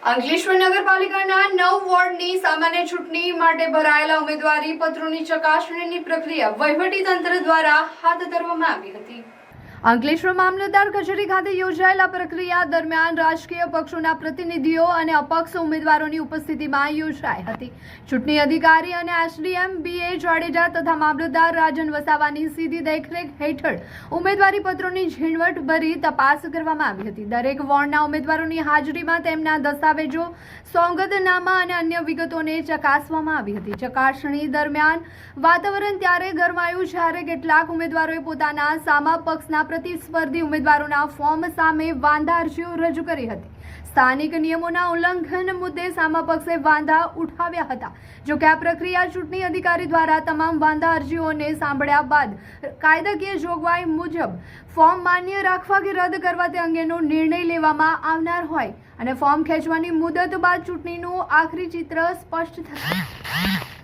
અંકલેશ્વર નગરપાલિકાના 9 વોર્ડની સામાન્ય ચૂંટણી માટે ભરાયેલા ઉમેદવારી પત્રોની ચકાસણીની પ્રક્રિયા વહીવટીતંત્ર દ્વારા હાથ ધરવામાં આવી હતી। અંકલેશ્વર મામલતદાર કચેરી ખાતે યોજાયેલા પ્રક્રિયા દરમિયાન રાજકીય પક્ષોના પ્રતિનિધિઓ અને અપક્ષ ઉમેદવારોની ઉપસ્થિતિમાં યોજાઈ હતી। ચૂંટણી અધિકારી અને એસડીએમ બી.એ. જાડેજા તથા મામલતદાર રાજન વસાવાની સીધી દેખરેખ હેઠળ ઉમેદવારી પત્રોની ઝીણવટભરી તપાસ કરવામાં આવી હતી। દરેક વોર્ડના ઉમેદવારોની હાજરીમાં તેમના દસ્તાવેજો, સોગંદનામા અને અન્ય વિગતોને ચકાસવામાં આવી હતી। ચકાસણી દરમિયાન વાતાવરણ ત્યારે ગરમાયું જ્યારે કેટલાક ઉમેદવારોએ પોતાના સામા પક્ષના પ્રતિસ્પર્ધી ઉમેદવારોના ફોર્મ સામે વાંધા અરજીઓ રજૂ કરી હતી। સ્થાનિક નિયમોના ઉલ્લંઘન મુદ્દે સામા પક્ષે વાંધા ઉઠાવ્યા હતા। જો કે આ પ્રક્રિયા ચૂંટણી અધિકારી દ્વારા તમામ વાંધા અરજીઓને સાંભળ્યા બાદ કાયદાકીય જોગવાઈ મુજબ ફોર્મ માન્ય રાખવા કે રદ કરવા તે અંગેનો નિર્ણય લેવામાં આવનાર હોય અને ફોર્મ ખેંચવાની મુદત બાદ ચૂંટણીનું આખરી ચિત્ર સ્પષ્ટ થશે।